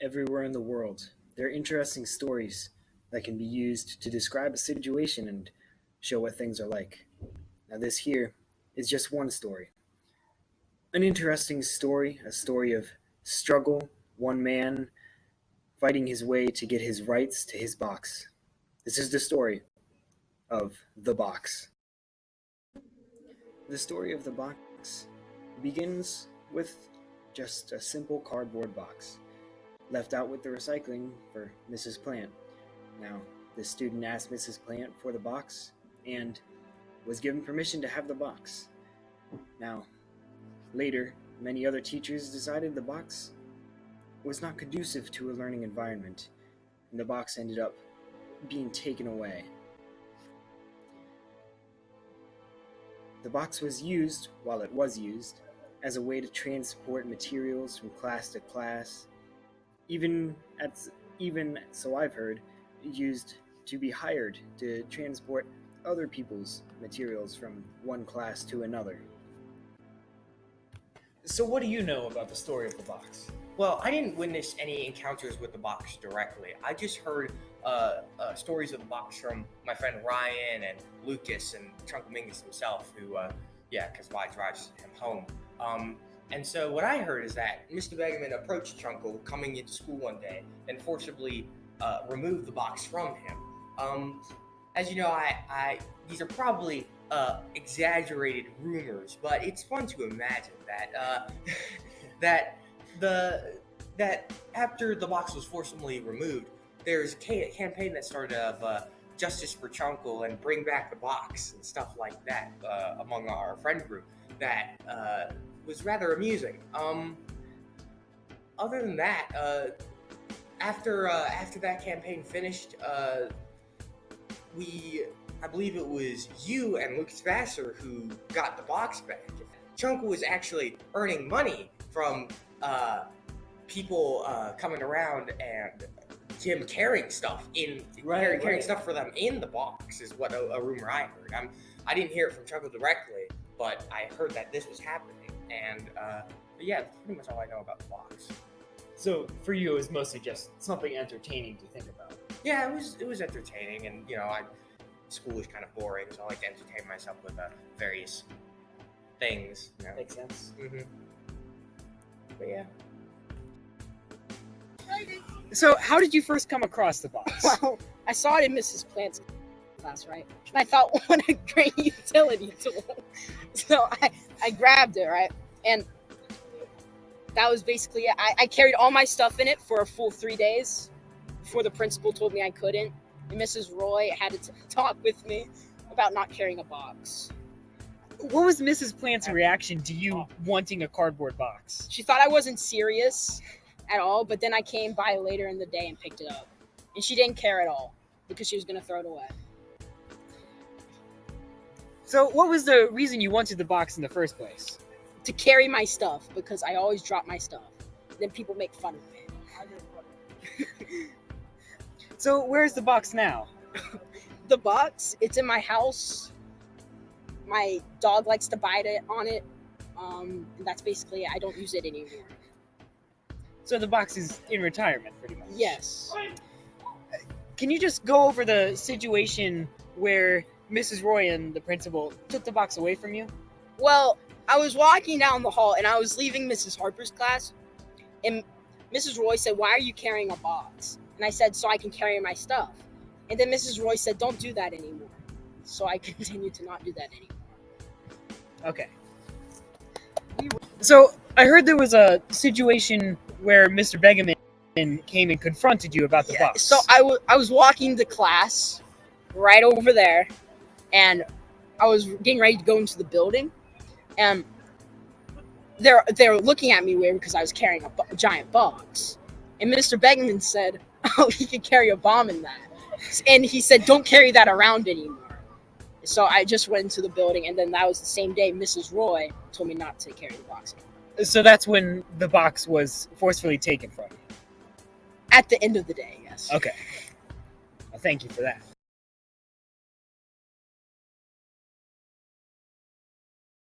everywhere in the world. They're interesting stories that can be used to describe a situation and show what things are like. Now, this here is just one story. An interesting story, a story of struggle, one man fighting his way to get his rights to his box. This is the story of the box. The story of the box begins with just a simple cardboard box, left out with the recycling for Mrs. Plant. Now, the student asked Mrs. Plant for the box and was given permission to have the box. Now, later, many other teachers decided the box was not conducive to a learning environment, and the box ended up being taken away. The box was used, while it was used, as a way to transport materials from class to class, even so I've heard, used to be hired to transport other people's materials from one class to another. So what do you know about the story of the box? Well, I didn't witness any encounters with the box directly. I just heard stories of the box from my friend Ryan and Lucas and Chunko Mingus himself, who, because Y drives him home. And so what I heard is that Mr. Begeman approached Chunko coming into school one day and forcibly removed the box from him. As you know, I these are probably exaggerated rumors, but it's fun to imagine that that after the box was forcibly removed, there's a campaign that started of Justice for Chunko and Bring Back the Box and stuff like that among our friend group that was rather amusing. Other than that, after that campaign finished, I believe it was you and Lucas Vassar who got the box back. Chunko was actually earning money from people coming around and him carrying stuff carrying stuff for them in the box is what a rumor I heard. I didn't hear it from Chunko directly, but I heard that this was happening, and that's pretty much all I know about the box. So for you, it was mostly just something entertaining to think about. Yeah, it was entertaining, and school is kind of boring, so I like to entertain myself with various things. Makes sense. Mm-hmm. But yeah. So, how did you first come across the box? Well, I saw it in Mrs. Plant's class, right? And I thought, what a great utility tool. So, I grabbed it, right? And that was basically it. I carried all my stuff in it for a full 3 days before the principal told me I couldn't. And Mrs. Roy had to talk with me about not carrying a box. What was Mrs. Plant's reaction to you wanting a cardboard box? She thought I wasn't serious at all, but then I came by later in the day and picked it up. And she didn't care at all because she was going to throw it away. So what was the reason you wanted the box in the first place? To carry my stuff, because I always drop my stuff. Then people make fun of me. So where's the box now? The box, it's in my house. My dog likes to bite it on it. And that's basically it. I don't use it anymore. So the box is in retirement, pretty much. Yes. Can you just go over the situation where Mrs. Roy and the principal took the box away from you? Well, I was walking down the hall and I was leaving Mrs. Harper's class. And Mrs. Roy said, "Why are you carrying a box?" And I said, "So I can carry my stuff." And then Mrs. Roy said, "Don't do that anymore." So I continued to not do that anymore. Okay. So I heard there was a situation where Mr. Begeman came and confronted you about the box. So I was walking to class right over there, and I was getting ready to go into the building, and they're looking at me weird because I was carrying a giant box. And Mr. Begeman said, "Oh, you can carry a bomb in that." And he said, "Don't carry that around anymore." So I just went into the building, and then that was the same day Mrs. Roy told me not to carry the box anymore. So that's when the box was forcefully taken from you? At the end of the day, yes. Okay. Well, thank you for that.